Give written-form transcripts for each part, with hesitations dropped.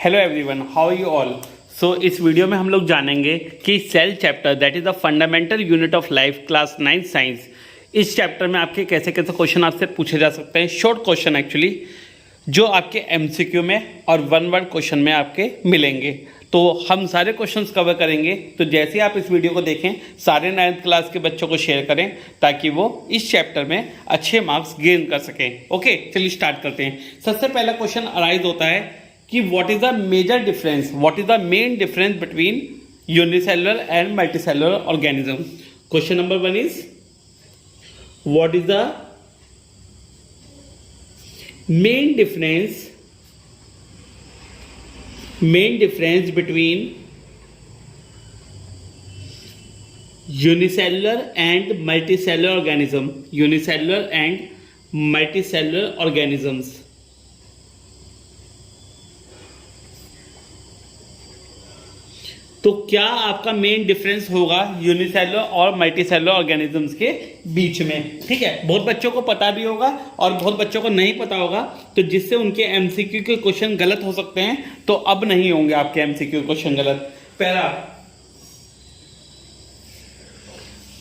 Hello everyone, how you all. So इस video में हम लोग जानेंगे कि cell chapter that is the fundamental unit of life class 9 science, इस चैप्टर में आपके कैसे कैसे क्वेश्चन आपसे पूछे जा सकते हैं। शॉर्ट क्वेश्चन एक्चुअली, जो आपके एमसीक्यू में और वन वर्ड क्वेश्चन में आपके मिलेंगे। तो हम सारे क्वेश्चंस कवर करेंगे। तो जैसे आप इस वीडियो को देखें, सारे 9th क्लास के बच्चों को शेयर करें ताकि वो इस चैप्टर में अच्छे मार्क्स गेन कर सकें। ओके, चलिए स्टार्ट करते हैं। सबसे पहला क्वेश्चन अराइज होता है कि what is the major difference, what is the main difference between unicellular and multicellular organism. Question number 1 is what is the main difference between unicellular and multicellular organisms। तो क्या आपका मेन डिफरेंस होगा unicellular और multicellular organisms के बीच में। ठीक है, बहुत बच्चों को पता भी होगा और बहुत बच्चों को नहीं पता होगा, तो जिससे उनके एमसीक्यू के क्वेश्चन गलत हो सकते हैं। तो अब नहीं होंगे आपके एमसीक्यू क्वेश्चन गलत।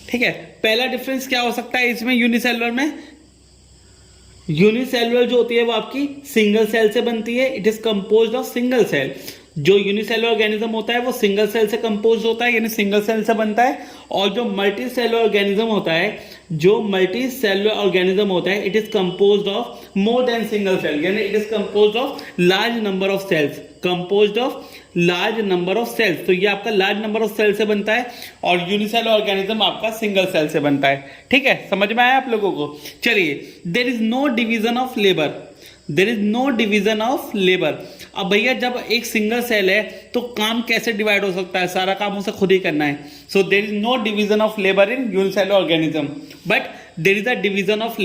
ठीक है, पहला डिफरेंस क्या हो सकता है इसमें यूनिसेलुलर में। यूनिसेलुलर जो होती है वो आपकी सिंगल सेल से बनती है। It is composed of single cell. जो यूनिसेलुलर ऑर्गेनिज्म होता है वो सिंगल सेल से कंपोज होता है, यानी सिंगल सेल से बनता है। और जो मल्टीसेलुलर ऑर्गेनिज्म होता है, it is composed of more than single cell, यानी it is composed of large number of cells. तो ये आपका लार्ज नंबर ऑफ सेल से बनता है और यूनिसेलुलर ऑर्गेनिज्म आपका सिंगल सेल से बनता है। ठीक है, समझ में आया आप लोगों को। चलिए, there is no division of labour. अब भैया जब एक सिंगल सेल है तो काम कैसे डिवाइड हो सकता है, सारा काम उसे खुद ही करना है। So there is no division of labour in unicellular organism, but there is a division of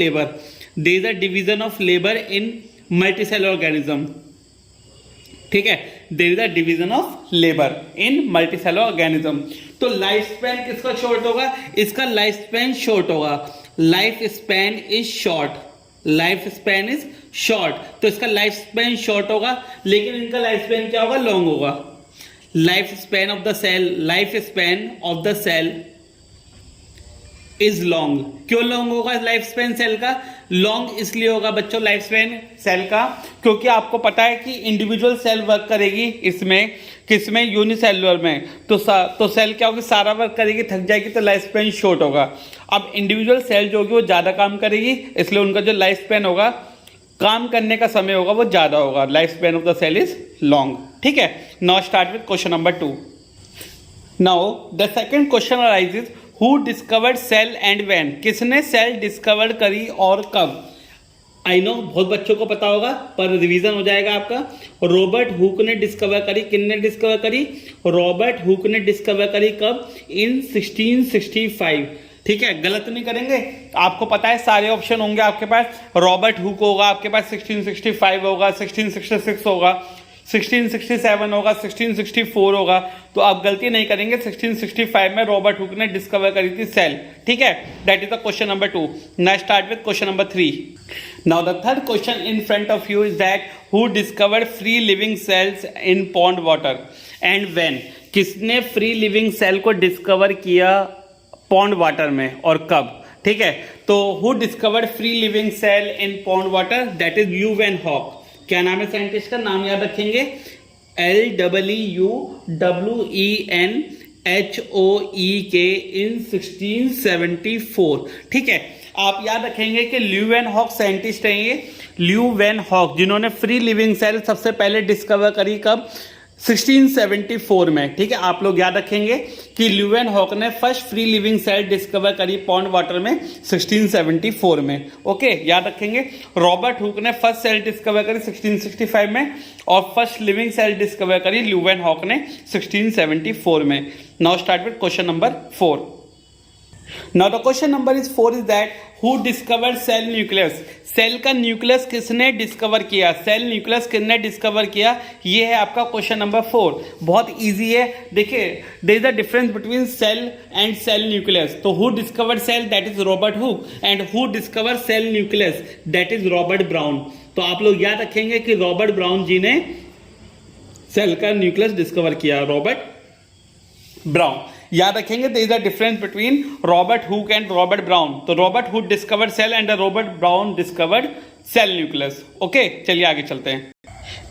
labour in multicellular organism. ठीक है, there is a division of labour in multicellular organism. तो लाइफ स्पैन किसका short होगा, इसका life span short होगा। Life span is short, तो इसका life span short होगा, लेकिन इनका लाइफ स्पैन क्या होगा, लॉन्ग होगा। Life span of the cell is long. क्यों लॉन्ग होगा लाइफ स्पैन सेल का? लॉन्ग इसलिए होगा बच्चों लाइफ स्पैन सेल का, क्योंकि आपको पता है कि इंडिविजुअल सेल वर्क करेगी इसमें, किसमें, यूनिसेलुलर में। तो सेल क्या होगी, सारा वर्क करेगी, थक जाएगी, तो लाइफ स्पैन शॉर्ट होगा। अब इंडिविजुअल सेल जो होगी वो ज्यादा काम करेगी, इसलिए उनका जो लाइफ स्पैन होगा, काम करने का समय होगा, वो ज्यादा होगा। Life span of the cell is long. ठीक है, now start with question number 2। Now the second question arises, who discovered cell and when. किसने सेल डिस्कवर करी और कब। आई नो बहुत बच्चों को पता होगा, पर रिवीजन हो जाएगा आपका। रॉबर्ट हुक ने डिस्कवर करी। किसने डिस्कवर करी? रॉबर्ट हुक ने डिस्कवर करी। कब? इन 1665। ठीक है, गलत नहीं करेंगे। आपको पता है सारे ऑप्शन होंगे आपके पास। रॉबर्ट हुक होगा, आपके पास 1665 होगा, 1666 होगा, 1667 होगा, 1664 होगा। तो आप गलती नहीं करेंगे। 1665 में रॉबर्ट हुक ने डिस्कवर करी थी सेल। ठीक है, that is the question number 2। Now start with question number 3। Now the third question in front of you is that who discovered free living cells in pond water and when. किसने free living cell को discover किया pond water में और कब। ठीक है, तो who discovered free living cell in pond water, that is Leeuwenhoek. क्या नाम है साइंटिस्ट का, नाम याद रखेंगे, LWWENHOEK इन 1674। ठीक है, आप याद रखेंगे कि ल्यू वैन हॉक साइंटिस्ट हैं ये। ल्यू वैन हॉक जिन्होंने फ्री लिविंग सेल सबसे पहले डिस्कवर करी, कब, 1674 में। ठीक है, आप लोग याद रखेंगे कि ल्यू वैन हॉक ने first free living cell discover करी पॉन्ड वाटर में 1674 में। ओके, याद रखेंगे। रॉबर्ट हुक ने फर्स्ट सेल डिस्कवर करी 1665 में और फर्स्ट लिविंग सेल डिस्कवर करी ल्यू वैन हॉक ने 1674 में। Now start with question number 4। Now the question number is 4 is that who discovered cell nucleus। Cell का न्यूक्लियस किसने डिस्कवर किया, सेल न्यूक्लियस किसने डिस्कवर किया, ये है आपका क्वेश्चन नंबर 4। बहुत इजी है, देखिए there is a difference between cell and cell nucleus. तो who discovered cell, that is Robert Hooke, and who discover cell nucleus, that is Robert Brown. तो आप लोग याद रखेंगे कि रॉबर्ट ब्राउन जी ने सेल का न्यूक्लियस डिस्कवर किया? Robert Brown. याद रखेंगे there is a difference between Robert Hooke and Robert Brown. तो Robert Hooke discovered cell and Robert Brown discovered cell nucleus. Okay, चलिए आगे चलते हैं।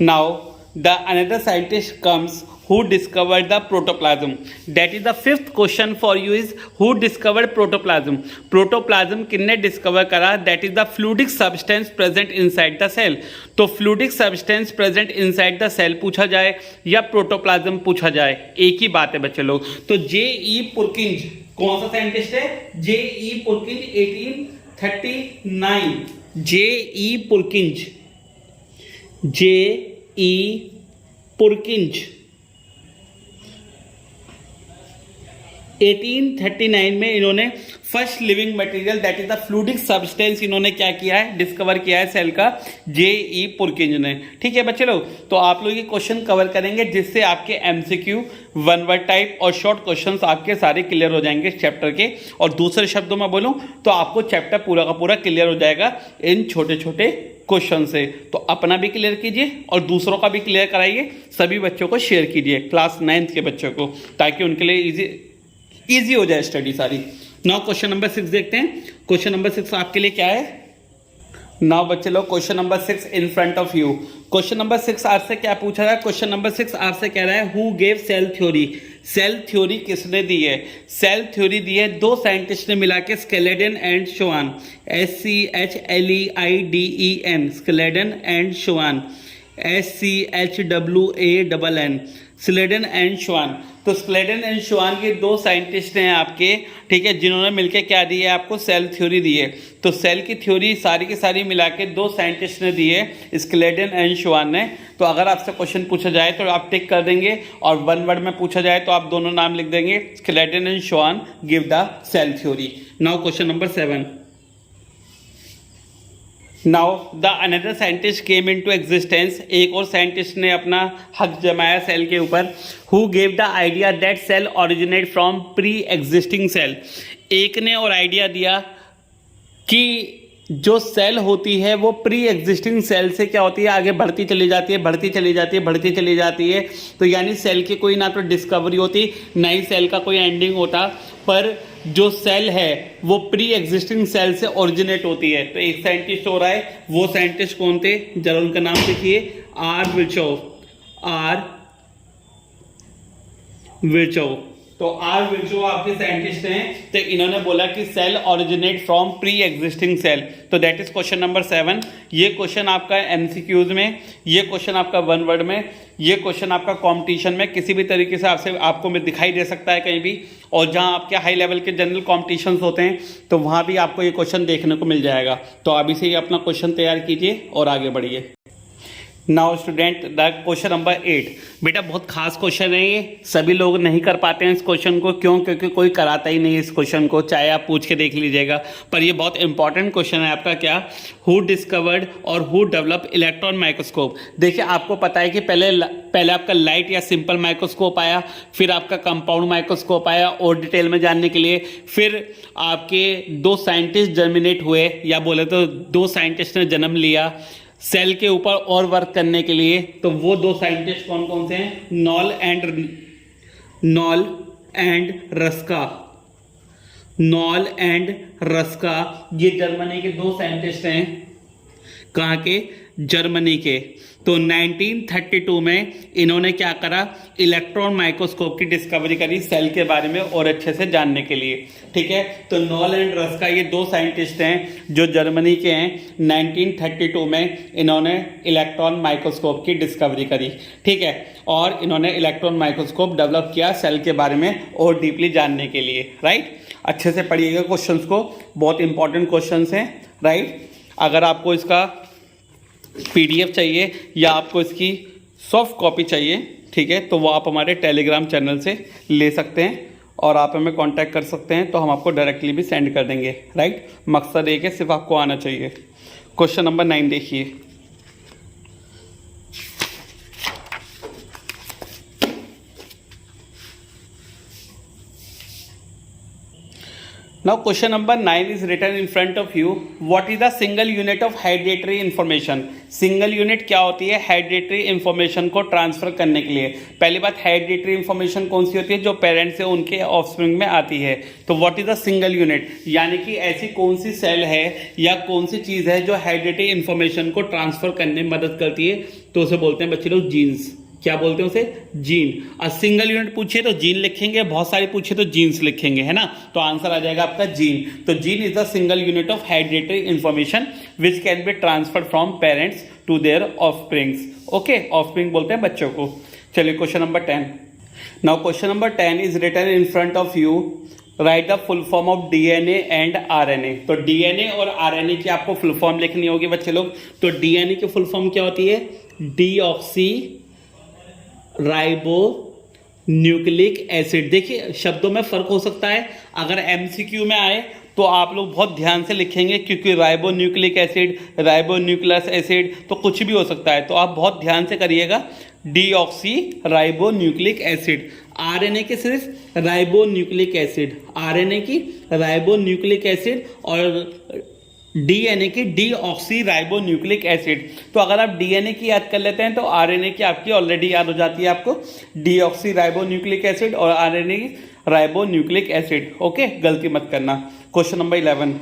Now the another scientist comes who discovered the protoplasm. That is the fifth question for you is who discovered protoplasm. Protoplasm किसने discover करा? That is the fluidic substance present inside the cell. तो fluidic substance present inside the cell पूछा जाए या protoplasm पूछा जाए, एक ही बात है बच्चे लोग। तो जे.ई. पुरकिंज कौन सा साइंटिस्ट है? जे.ई. पुरकिंज 1839। जे.ई. पुरकिंज, जे.ई. पुरकिंज 1839 में इन्होंने first living material that is the fluidic substance इन्होंने क्या किया है? डिस्कवर किया है सेल का, जे.ई. पुरकिंज ने। ठीक है बच्चे लोग, तो आप लोग ये क्वेश्चन कवर करेंगे जिससे आपके एमसीक्यू, वन वर्ड टाइप और शॉर्ट क्वेश्चंस आपके सारे क्लियर हो जाएंगे इस चैप्टर के। और दूसरे शब्दों में बोलूं तो आपको चैप्टर पूरा का पूरा क्लियर हो जाएगा इन छोटे छोटे क्वेश्चन से। तो अपना भी क्लियर कीजिए और दूसरों का भी क्लियर कराइए, सभी बच्चों को शेयर कीजिए, क्लास 9th के बच्चों को, ताकि उनके लिए इजी हो जाए स्टडी सारी। नाउ क्वेश्चन नंबर 6 देखते हैं। क्वेश्चन नंबर 6 आपके लिए क्या है? नाउ बच्चे लोग question number 6 in front of you. Question number 6 आपसे क्या पूछा रहा है? क्वेश्चन नंबर 6 आपसे कह रहा है who gave cell theory. Cell theory किसने दी है? सेल थ्योरी दी है दो साइंटिस्ट ने मिला के, Schleiden and Schwann, SCHLEIDEN, Schleiden and Schwann, SCHWANN, Schleiden and Schwann. तो स्लेडन एंड शोआन के दो साइंटिस्ट हैं आपके, ठीक है, जिन्होंने मिलकर क्या दी है आपको? सेल थ्योरी दी है। तो सेल की थ्योरी सारी की सारी मिला के दो साइंटिस्ट ने दी है, स्लेडन एंड शोआन ने। तो अगर आपसे क्वेश्चन पूछा जाए तो आप टिक कर देंगे, और वन वर्ड में पूछा जाए तो आप दोनों नाम लिख देंगे, Schleiden and Schwann give the cell theory. Now question number 7। Now the another scientist came into existence. एक और साइंटिस्ट ने अपना हक जमाया सेल के ऊपर। Who gave the idea that cell originate from pre existing cell. एक ने और आइडिया दिया कि जो सेल होती है वो प्री एग्जिस्टिंग सेल से क्या होती है? आगे बढ़ती चली जाती है, बढ़ती चली जाती है, बढ़ती चली जाती है। तो यानी सेल की कोई ना तो डिस्कवरी होती, ना ही सेल का कोई एंडिंग होता, पर जो सेल है वो प्री एग्जिस्टिंग सेल से ओरिजिनेट होती है। तो एक साइंटिस्ट हो रहा है, वो साइंटिस्ट कौन थे? जरा उनका नाम लिखिए, आर विर्चोव। तो आर विर्चोव आपके साइंटिस्ट हैं। तो इन्होंने बोला कि cell originate from pre existing cell. तो दैट इज क्वेश्चन नंबर 7। ये क्वेश्चन आपका एमसीक्यूज में, ये क्वेश्चन आपका वन वर्ड में, ये क्वेश्चन आपका कॉम्पिटिशन में किसी भी तरीके से आपको में दिखाई दे सकता है कहीं भी। और जहां आपके हाई लेवल के जनरल कॉम्पिटिशन्स होते हैं तो वहां भी आपको ये क्वेश्चन देखने को मिल जाएगा। तो अभी से ही अपना क्वेश्चन तैयार कीजिए और आगे बढ़िए। Now student the question number 8। बेटा बहुत खास क्वेश्चन है ये, सभी लोग नहीं कर पाते हैं इस क्वेश्चन को। क्यों? क्योंकि कोई कराता ही नहीं इस क्वेश्चन को, चाहे आप पूछ के देख लीजिएगा। पर ये बहुत इंपॉर्टेंट क्वेश्चन है आपका। क्या? हु डिस्कवर्ड और हु डेवलप इलेक्ट्रॉन माइक्रोस्कोप। देखिए आपको पता है कि पहले आपका लाइट या सिंपल माइक्रोस्कोप आया, फिर आपका कंपाउंड माइक्रोस्कोप आया और डिटेल में जानने के लिए, फिर आपके दो साइंटिस्ट जर्मिनेट हुए, या बोले तो दो साइंटिस्ट ने जन्म लिया सेल के ऊपर और वर्क करने के लिए। तो वो दो साइंटिस्ट कौन कौन से हैं? Knoll and Ruska. Knoll and Ruska ये जर्मनी के दो साइंटिस्ट हैं। कहाँ के? जर्मनी के। तो 1932 में इन्होंने क्या करा? इलेक्ट्रॉन माइक्रोस्कोप की डिस्कवरी करी सेल के बारे में और अच्छे से जानने के लिए। ठीक है, तो नॉल एंड रस्का ये दो साइंटिस्ट हैं जो जर्मनी के हैं। 1932 में इन्होंने इलेक्ट्रॉन माइक्रोस्कोप की डिस्कवरी करी। ठीक है, और इन्होंने इलेक्ट्रॉन माइक्रोस्कोप डेवलप किया सेल के बारे में और डीपली जानने के लिए। राइट, अच्छे से पढ़िएगा क्वेश्चंस को, बहुत इंपॉर्टेंट क्वेश्चंस हैं। राइट, अगर आपको इसका PDF चाहिए या आपको इसकी सॉफ्ट कॉपी चाहिए, ठीक है, तो वो आप हमारे टेलीग्राम चैनल से ले सकते हैं और आप हमें कांटेक्ट कर सकते हैं, तो हम आपको डायरेक्टली भी सेंड कर देंगे। राइट, मकसद एक है, सिर्फ आपको आना चाहिए। क्वेश्चन नंबर 9 देखिए। Now question number 9 is written in front of you, what is the single unit of hereditary information. Single unit क्या होती है हाइड्रेटरी इंफॉर्मेशन को ट्रांसफर करने के लिए। पहली बात, हाइड्रेटरी इंफॉर्मेशन कौन सी होती है, जो पेरेंट्स से उनके ऑफस्प्रिंग में आती है। तो what is the single unit, यानी कि ऐसी कौन सी सेल है या कौन सी चीज है जो हाइड्रेटरी इंफॉर्मेशन को ट्रांसफर करने में मदद करती है, तो उसे बोलते हैं बच्चे लोग जीन्स। क्या बोलते हैं उसे, जीन। और सिंगल यूनिट पूछे तो जीन लिखेंगे, बहुत सारी पूछे तो जीन्स लिखेंगे, है ना। तो आंसर आ जाएगा आपका जीन। तो gene is the single unit of hereditary information which can be transferred from parents to their offsprings. Okay, offspring बोलते हैं बच्चों को। चलिए question number 10। Now question number 10 is written in front of you, write the full form of DNA and RNA. तो DNA और RNA की आपको full form लिखनी होगी बच्चे लोग। तो डीएनए की फुल फॉर्म क्या होती है, डीऑक्सी राइबो न्यूक्लिक एसिड। देखिए शब्दों में फर्क हो सकता है, अगर एमसीक्यू में आए तो आप लोग बहुत ध्यान से लिखेंगे, क्योंकि ribo nucleic acid, ribo nucleus acid तो कुछ भी हो सकता है, तो आप बहुत ध्यान से करिएगा। Deoxy ribo nucleic acid. RNA की सिर्फ राइबो न्यूक्लिक एसिड, आरएनए की राइबो न्यूक्लिक एसिड, और डीएनए की डीऑक्सी राइबो न्यूक्लिक एसिड। तो अगर आप डीएनए की याद कर लेते हैं तो आरएनए की आपकी ऑलरेडी याद हो जाती है आपको, डीऑक्सी राइबो न्यूक्लिक एसिड और आरएनए की राइबो न्यूक्लिक एसिड। ओके, गलती मत करना। Question number 11।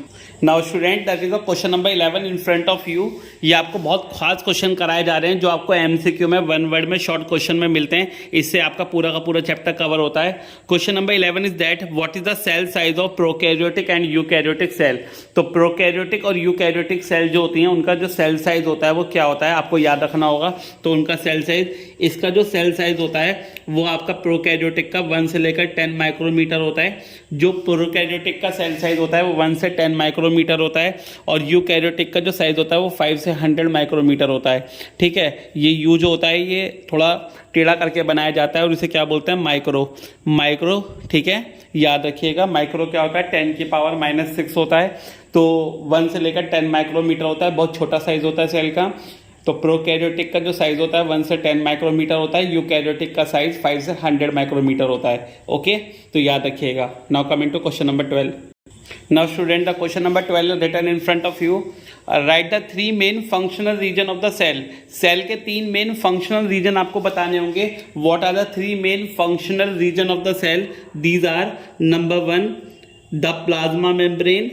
Now student, that is the question number 11 in front of you. ये आपको बहुत खास क्वेश्चन कराए जा रहे हैं जो आपको एमसीक्यू में वन वर्ड में शॉर्ट क्वेश्चन में मिलते हैं। इससे आपका पूरा का पूरा चैप्टर कवर होता है। Question number 11 is that what is the cell size of prokaryotic and eukaryotic cell. तो प्रोकैरियोटिक और यूकैरियोटिक सेल जो होती हैं उनका जो सेल साइज होता है वो क्या होता है, आपको याद रखना होगा। तो उनका सेल साइज, इसका जो सेल साइज होता है वो आपका प्रोकैरियोटिक का 1 से लेकर 10 माइक्रोमीटर होता है। जो प्रोकैरियोटिक का सेल साइज होता है वो 1 से 10 माइक्रोमीटर होता है, और यूकैरियोटिक का जो साइज होता है वो 5 से 100 माइक्रोमीटर होता है। ठीक है, ये यू जो होता है ये थोड़ा टेढ़ा करके बनाया जाता है और इसे क्या बोलते हैं, माइक्रो। ठीक है, याद रखिएगा। माइक्रो क्या होता है, 10 की पावर -6 होता है। तो 1 से लेकर 10 माइक्रोमीटर होता है, बहुत छोटा साइज होता है सेल का। तो प्रोकैरियोटिक का जो साइज होता है 1 से 10 माइक्रोमीटर होता है, यूकैरियोटिक का साइज 5 से 100 माइक्रोमीटर होता है। ओके, तो याद रखिएगा। Now coming to question number 12। Now student, the question number 12 written in front of you, write the 3 main functional region of the cell. Cell के 3 मेन फंक्शनल रीजन आपको बताने होंगे। What are the 3 main functional region of the cell? These are, number 1 the plasma membrane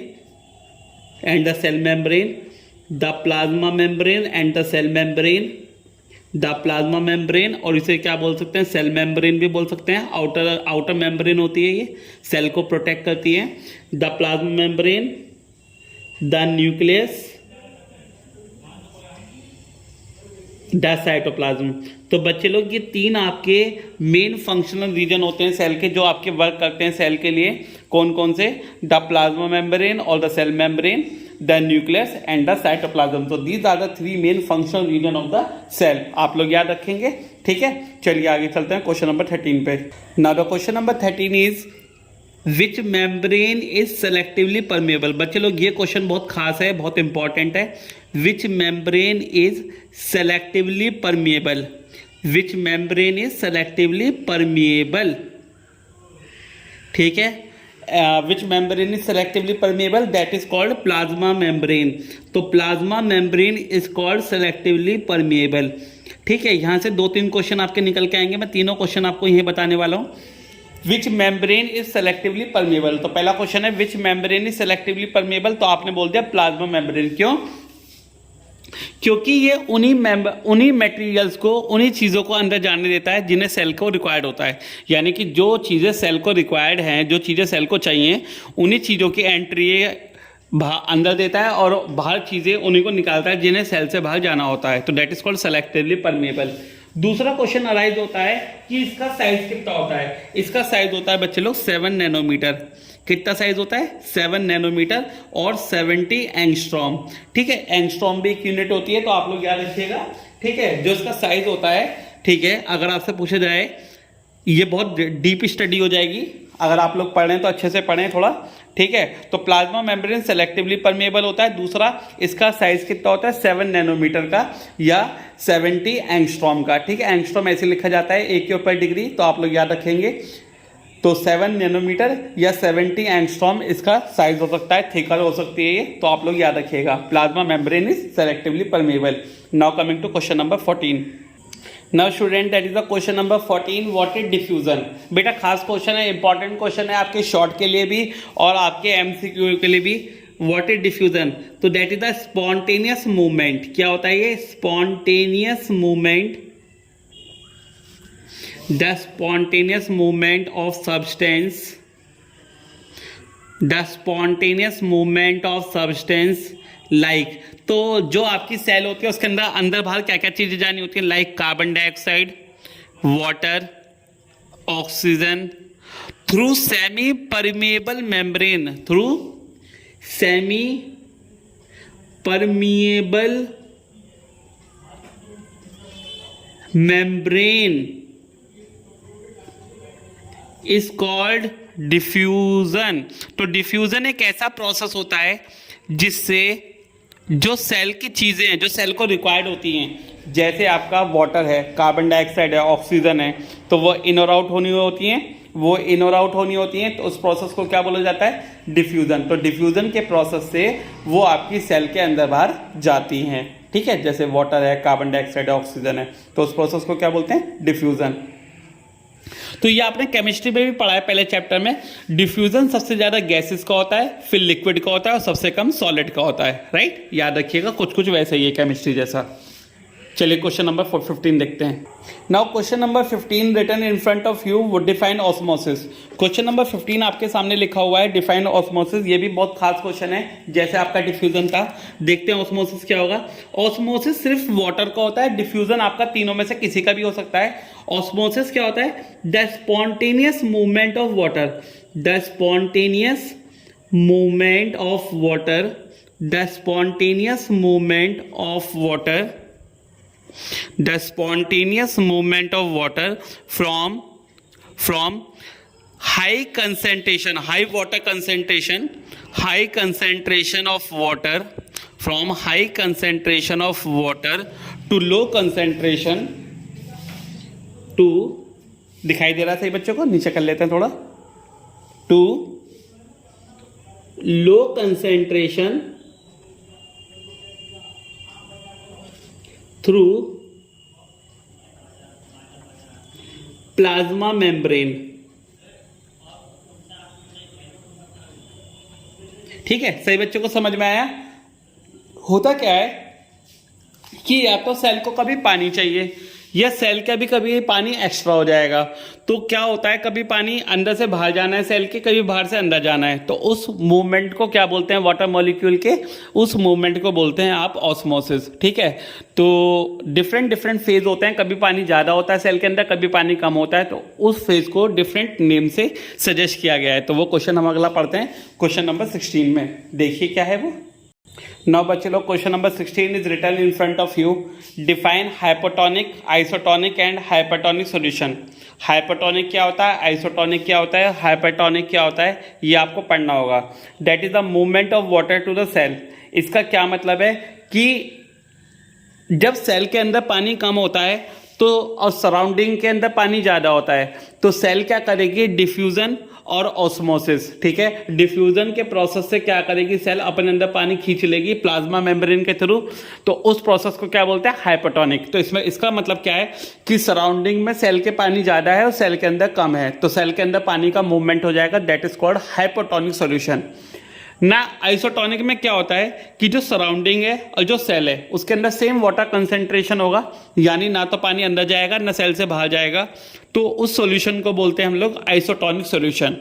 and the cell membrane, the plasma membrane and the cell membrane, the plasma membrane, और इसे क्या बोल सकते हैं, cell membrane भी बोल सकते हैं। आउटर मेम्ब्रेन होती है, ये सेल को प्रोटेक्ट करती है। The plasma membrane, the nucleus, the cytoplasm. तो बच्चे लोग, ये 3 आपके मेन फंक्शनल रीजन होते हैं सेल के, जो आपके वर्क करते हैं सेल के लिए। कौन कौन से? द प्लाज्मा मेम्ब्रेन और the cell membrane, the nucleus and the cytoplasm. तो these are the 3 main functional region of the cell. आप लोग याद रखेंगे, ठीक है। चलिए आगे चलते हैं क्वेश्चन नंबर 13 पे। Now the question number 13 is which membrane is selectively permeable. बच्चे लोग, ये क्वेश्चन बहुत खास है, बहुत इंपॉर्टेंट है। Which membrane is selectively permeable, which membrane is selectively permeable. ठीक है, which membrane is selectively permeable, that is called plasma membrane. तो plasma membrane is called selectively permeable. ठीक है, यहां से 2-3 क्वेश्चन आपके निकल के आएंगे, मैं तीनों क्वेश्चन आपको यही बताने वाला हूं। विच मेम्ब्रेन इज सेलेक्टिवली परमेबल, तो पहला क्वेश्चन है which membrane is selectively permeable, तो आपने बोल दिया प्लाज्मा मेम्ब्रेन। क्यों? क्योंकि ये उन्हीं मटेरियल्स को, उन्हीं चीज़ों को अंदर जाने देता है जिन्हें सेल को रिक्वायर्ड होता है। यानी कि जो चीज़ें सेल को रिक्वायर्ड हैं, जो चीज़ें सेल को चाहिए, उन्हीं चीज़ों की एंट्री अंदर देता है और बाहर चीज़ें उन्हीं को निकालता है जिन्हें सेल से बाहर जाना होता है। तो that is called selectively permeable. दूसरा क्वेश्चन अराइज होता है कि इसका साइज कितना होता है। इसका साइज होता है बच्चे लोग 7 नैनोमीटर। कितना साइज होता है? 7 नैनोमीटर और 70 एंगस्ट्रॉम। ठीक है, एंगस्ट्रॉम भी एक यूनिट होती है, तो आप लोग याद रखिएगा। ठीक है, जो इसका साइज होता है, ठीक है, अगर आपसे पूछा जाए, ये बहुत डीप स्टडी हो जाएगी, अगर आप लोग पढ़ें तो अच्छे से पढ़ें थोड़ा। ठीक है, तो प्लाज्मा मेम्ब्रेन सेलेक्टिवली परमेबल होता है। दूसरा, इसका साइज कितना होता है? 7 नैनोमीटर का या 70 एंगस्ट्रॉम का। ठीक है, एंगस्ट्रॉम ऐसे लिखा जाता है, 1 के ऊपर डिग्री, तो आप लोग याद रखेंगे तो 7 नैनोमीटर या 70 एंगस्ट्रॉम इसका साइज हो सकता है, थिकर हो सकती है ये, तो आप लोग याद रखिएगा। Plasma membrane is selectively permeable. Now coming to question number 14। Now student, that is the question number 14, what is diffusion. बेटा खास क्वेश्चन है, इंपॉर्टेंट क्वेश्चन है आपके शॉर्ट के लिए भी और आपके एमसीक्यू के लिए भी। व्हाट इज डिफ्यूजन, तो that is the spontaneous movement. क्या होता है ये? Spontaneous movement, the spontaneous movement of substance, the spontaneous movement of substance like, तो जो आपकी सेल होती है उसके अंदर बाहर क्या क्या चीजें जानी होती है, like carbon dioxide, water, oxygen, through semi permeable membrane, through semi permeable membrane is called diffusion. तो डिफ्यूजन एक ऐसा प्रोसेस होता है जिससे जो सेल की चीज़ें हैं, जो सेल को रिक्वायर्ड होती हैं, जैसे आपका वाटर है, कार्बन डाइऑक्साइड है, ऑक्सीजन है, तो वो इन और आउट होनी होती हैं, तो उस प्रोसेस को क्या बोला जाता है? डिफ्यूजन। तो डिफ्यूजन के प्रोसेस से वो आपकी सेल के अंदर बाहर जाती हैं, ठीक है। जैसे वाटर है, कार्बन डाइऑक्साइड है, ऑक्सीजन है, तो उस प्रोसेस को क्या बोलते हैं? डिफ्यूजन। तो ये आपने केमिस्ट्री में भी पढ़ा है पहले चैप्टर में। डिफ्यूजन सबसे ज्यादा गैसेस का होता है, फिर लिक्विड का होता है और सबसे कम सॉलिड का होता है, राइट। याद रखिएगा, कुछ कुछ वैसे ही है केमिस्ट्री जैसा। चलिए क्वेश्चन नंबर 15 देखते हैं। Now question number 15 written in front of you, would define osmosis. Question number 15 आपके सामने लिखा हुआ है, डिफाइन ऑस्मोसिस। ये भी बहुत खास क्वेश्चन है, जैसे आपका डिफ्यूजन था। देखते हैं ऑस्मोसिस क्या होगा। ऑस्मोसिस सिर्फ वाटर का होता है, डिफ्यूजन आपका तीनों में से किसी का भी हो सकता है। ऑस्मोसिस क्या होता है? The spontaneous movement of water, the spontaneous movement of water, the spontaneous movement of water, the spontaneous movement of water from high concentration, high water concentration, high concentration of water, from high concentration of water to low concentration, to, दिखाई दे रहा था ये बच्चों को, नीचे कर लेते हैं थोड़ा, to low concentration through plasma membrane. ठीक है, सही बच्चों को समझ में आया? होता क्या है कि या तो सेल को कभी पानी चाहिए या सेल का भी कभी पानी एक्स्ट्रा हो जाएगा। तो क्या होता है, कभी पानी अंदर से बाहर जाना है सेल के, कभी बाहर से अंदर जाना है, तो उस मूवमेंट को क्या बोलते हैं? वाटर मॉलिक्यूल के उस मूवमेंट को बोलते हैं आप ऑस्मोसिस, ठीक है। तो डिफरेंट फेज होते हैं, कभी पानी ज़्यादा होता है सेल के अंदर, कभी पानी कम होता है, तो उस फेज को डिफरेंट नेम से सजेस्ट किया गया है। तो वो क्वेश्चन हम अगला पढ़ते हैं, क्वेश्चन नंबर 16 में। देखिए क्या है वो। नाउ बच्चे लोग, question number 16 is written in front of you. Define hypotonic, isotonic and hypertonic solution. Hypotonic क्या होता है, आइसोटोनिक क्या होता है, हाइपरटोनिक क्या होता है, ये आपको पढ़ना होगा। That is the movement of water to the cell. इसका क्या मतलब है कि जब सेल के अंदर पानी कम होता है तो और सराउंडिंग के अंदर पानी ज़्यादा होता है, तो सेल क्या करेगी? डिफ्यूजन और ऑस्मोसिस, ठीक है। डिफ्यूजन के प्रोसेस से क्या करेगी? सेल अपने अंदर पानी खींच लेगी प्लाज्मा मेम्ब्रेन के थ्रू, तो उस प्रोसेस को क्या बोलते हैं? हाइपोटोनिक। तो इसमें इसका मतलब क्या है कि सराउंडिंग में सेल के पानी ज़्यादा है और सेल के अंदर कम है, तो सेल के अंदर पानी का मूवमेंट हो जाएगा, that is called hypotonic solution. ना आइसोटोनिक में क्या होता है कि जो सराउंडिंग है और जो सेल है उसके अंदर सेम वाटर कंसेंट्रेशन होगा, यानी ना तो पानी अंदर जाएगा ना सेल से बाहर जाएगा, तो उस सॉल्यूशन को बोलते हैं हम लोग आइसोटोनिक सॉल्यूशन।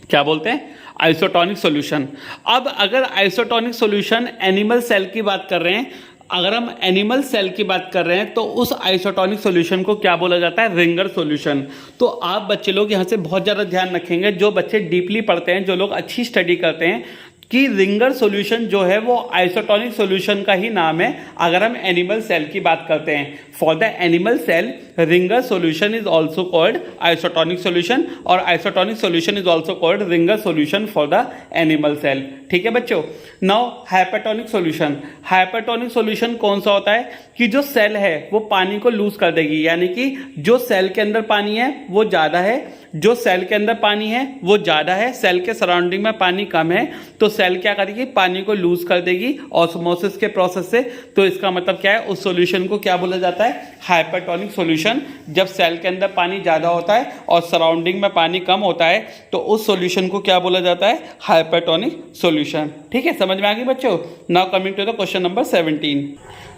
क्या बोलते हैं? Isotonic solution. अब अगर आइसोटोनिक सॉल्यूशन एनिमल सेल की बात कर रहे हैं, अगर हम एनिमल सेल की बात कर रहे हैं, तो उस आइसोटोनिक सॉल्यूशन को क्या बोला जाता है? Ringer solution. तो आप बच्चे लोग यहाँ से बहुत ज़्यादा ध्यान रखेंगे, जो बच्चे डीपली पढ़ते हैं, जो लोग अच्छी स्टडी करते हैं, कि रिंगर सॉल्यूशन जो है वो आइसोटोनिक सॉल्यूशन का ही नाम है अगर हम एनिमल सेल की बात करते हैं। For the animal cell Ringer solution is also called isotonic solution, और isotonic solution is also called Ringer solution for the animal cell. ठीक है बच्चों। Now hypertonic solution. Hypertonic solution कौन सा होता है कि जो सेल है वो पानी को लूज कर देगी, यानी कि जो सेल के अंदर पानी है वो ज़्यादा है, जो सेल के अंदर पानी है वो ज़्यादा है, सेल के सराउंडिंग में पानी कम है, तो सेल क्या करेगी, पानी को लूज कर देगी ऑस्मोसिस के प्रोसेस से। तो इसका मतलब क्या है, उस सॉल्यूशन को क्या बोला जाता है, हाइपरटोनिक सॉल्यूशन। जब सेल के अंदर पानी ज़्यादा होता है और सराउंडिंग में पानी कम होता है तो उस सॉल्यूशन को क्या बोला जाता है, हाइपरटोनिक सॉल्यूशन। ठीक है, समझ में आ गई बच्चों। Now coming to the question number 17।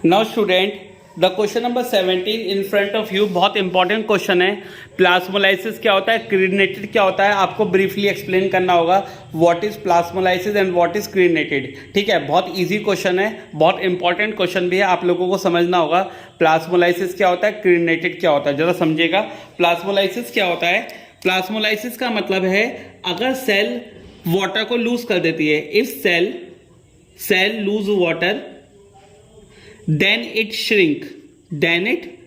Now student the question number 17 in front of you, बहुत इंपॉर्टेंट क्वेश्चन है। प्लाज्मोलाइसिस क्या होता है, क्रीनेटेड क्या होता है, आपको ब्रीफली एक्सप्लेन करना होगा। What is plasmolysis and what is crenated. ठीक है, बहुत इजी क्वेश्चन है, बहुत इंपॉर्टेंट क्वेश्चन भी है, आप लोगों को समझना होगा। प्लाज्मोलाइसिस क्या होता है, क्रीनेटेड क्या होता है, जरा समझिएगा। प्लाज्मोलाइसिस क्या होता है, प्लाज्मोलाइसिस का मतलब है अगर सेल वाटर को लूज कर देती है, if cell lose water then it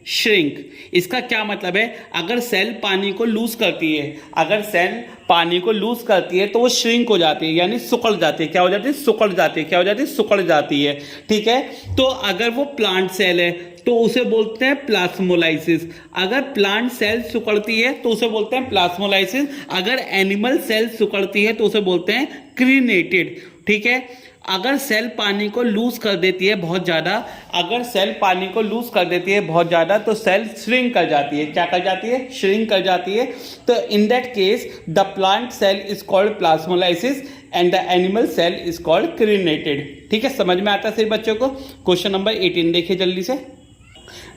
shrink. इसका क्या मतलब है, अगर सेल पानी को लूज करती है, अगर सेल पानी को लूज करती है तो वो श्रिंक हो जाती है, यानी सुकड़ जाती है। क्या हो जाती है, सुकड़ जाती है। क्या हो जाती है, सुकड़ जाती है। ठीक है, तो अगर वो प्लांट सेल है तो उसे बोलते हैं प्लाज्मोलाइसिस। अगर प्लांट सेल सुकड़ती है तो उसे बोलते हैं प्लाज्मोलाइसिस। अगर एनिमल सेल सुकड़ती है तो उसे बोलते हैं क्रीनेटेड। ठीक है, अगर सेल पानी को लूज कर देती है बहुत ज़्यादा, अगर सेल पानी को लूज कर देती है बहुत ज़्यादा तो सेल श्रिंक कर जाती है। क्या कर जाती है, श्रिंक कर जाती है। तो in that case the plant cell is called plasmolysis and the animal cell is called crenated. ठीक है, समझ में आता है सही बच्चों को। क्वेश्चन नंबर 18 देखिए जल्दी से।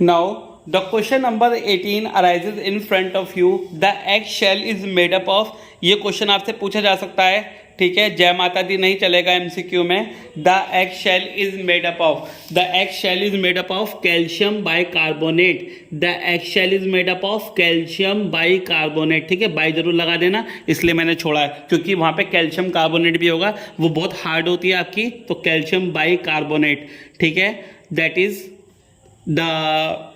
Now the question number 18 arises in front of you. The egg shell is made up of, ये क्वेश्चन आपसे पूछा जा सकता है। ठीक है, जय माता दी नहीं चलेगा एमसीक्यू में। The egg shell is made up of, the egg shell is made up of calcium bicarbonate. The egg shell is made up of calcium bicarbonate. ठीक है, बाई जरूर लगा देना, इसलिए मैंने छोड़ा है क्योंकि वहां पे कैल्शियम कार्बोनेट भी होगा, वो बहुत हार्ड होती है आपकी, तो कैल्शियम बाइकार्बोनेट। ठीक है, that is the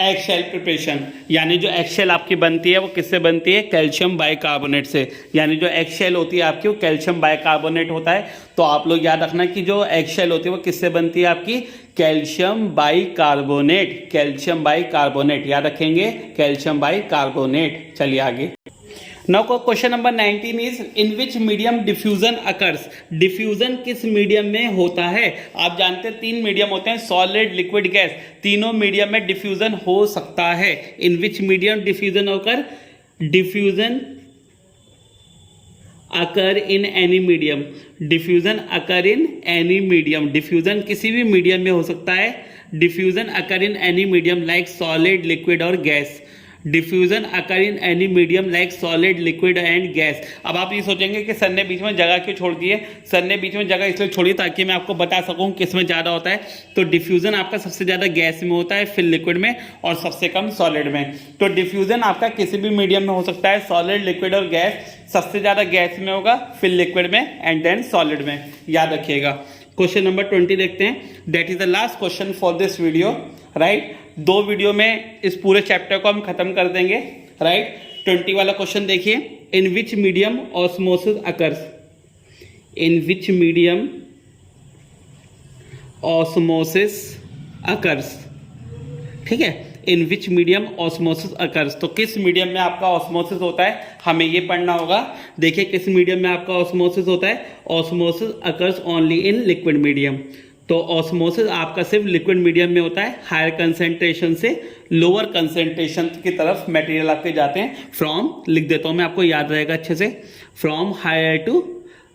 egg shell preparation, यानी जो एग शेल आपकी बनती है वो किससे बनती है, कैल्शियम बाइकार्बोनेट से। यानी जो एग शेल होती है आपकी वो कैल्शियम बाइकार्बोनेट होता है। तो आप लोग याद रखना कि जो एग शेल होती है वो किससे बनती है आपकी, कैल्शियम बाइकार्बोनेट। कैल्शियम बाइकार्बोनेट याद रखेंगे, कैल्शियम बाइकार्बोनेट। चलिए आगे। Now question number 19 is in which medium diffusion occurs. Diffusion किस मीडियम में होता है। आप जानते हैं 3 मीडियम होते हैं, सॉलिड, लिक्विड, गैस। तीनों मीडियम में डिफ्यूजन हो सकता है। In which medium diffusion occur, diffusion occur in any medium. Diffusion occur in any medium, diffusion किसी भी मीडियम में हो सकता है। Diffusion occur in any medium like solid, liquid और gas. Diffusion occur in any medium like solid, liquid and gas. अब आप ये सोचेंगे कि सर ने बीच में जगह क्यों छोड़ दी है। सर ने बीच में जगह इसलिए छोड़ी ताकि मैं आपको बता सकूं किस में ज़्यादा होता है। तो डिफ्यूजन आपका सबसे ज़्यादा गैस में होता है, फिर लिक्विड में और सबसे कम सॉलिड में। तो डिफ्यूजन आपका किसी भी मीडियम में हो सकता है, सॉलिड, लिक्विड और गैस। सबसे ज़्यादा गैस में होगा, फिर लिक्विड में एंड देन सॉलिड में। याद रखिएगा। क्वेश्चन नंबर 20 देखते हैं। That is the last question for this video. Right, 2 video में इस पूरे चैप्टर को हम खत्म कर देंगे। राइट, 20 वाला क्वेश्चन देखिए। In which medium osmosis occurs, in which medium osmosis occurs. ठीक है, in which medium osmosis occurs, तो किस मीडियम में आपका ऑस्मोसिस होता है, हमें ये पढ़ना होगा। देखिए किस मीडियम में आपका ऑस्मोसिस होता है, osmosis occurs only in liquid medium. तो ऑस्मोसिस आपका सिर्फ लिक्विड मीडियम में होता है। हायर कंसेंट्रेशन से लोअर कंसेंट्रेशन की तरफ मटेरियल आपके जाते हैं। फ्रॉम, लिख देता हूं मैं, आपको याद रहेगा अच्छे से। From higher to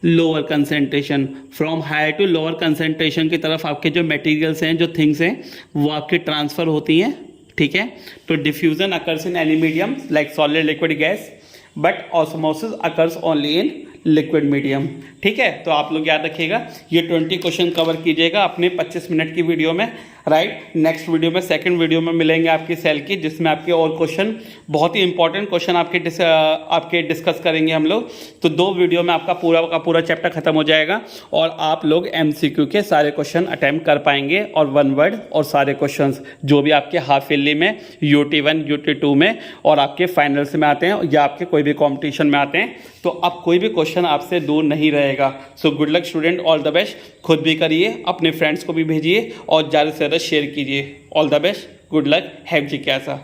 lower concentration, from higher to lower concentration की तरफ आपके जो मटेरियल्स हैं, जो थिंग्स हैं, वो आपके ट्रांसफर होती हैं। ठीक है, तो diffusion occurs in any medium like solid, liquid, gas, but osmosis occurs only in liquid medium. ठीक है, तो आप लोग याद रखिएगा, ये 20 क्वेश्चन कवर कीजिएगा अपने 25 मिनट की वीडियो में। राइट, नेक्स्ट वीडियो में, सेकंड वीडियो में मिलेंगे आपकी सेल की, जिसमें आपके और क्वेश्चन, बहुत ही इंपॉर्टेंट क्वेश्चन आपके डिस्कस करेंगे हम लोग। तो 2 वीडियो में आपका पूरा का पूरा चैप्टर खत्म हो जाएगा और आप लोग MCQ के सारे क्वेश्चन अटेम्प्ट कर पाएंगे, और 1 वर्ड और सारे क्वेश्चंस जो भी आपके हाफ ईयरली में, UT1, UT2 में और आपके फाइनल्स में आते हैं या आपके कोई भी कॉम्पिटिशन में आते हैं, तो अब कोई भी क्वेश्चन आपसे दूर नहीं रहेगा। So good luck student, all the best. खुद भी करिए, अपने फ्रेंड्स को भी भेजिए और ज़्यादा से ज़्यादा शेयर कीजिए। All the best, good luck, have जिज्ञासा।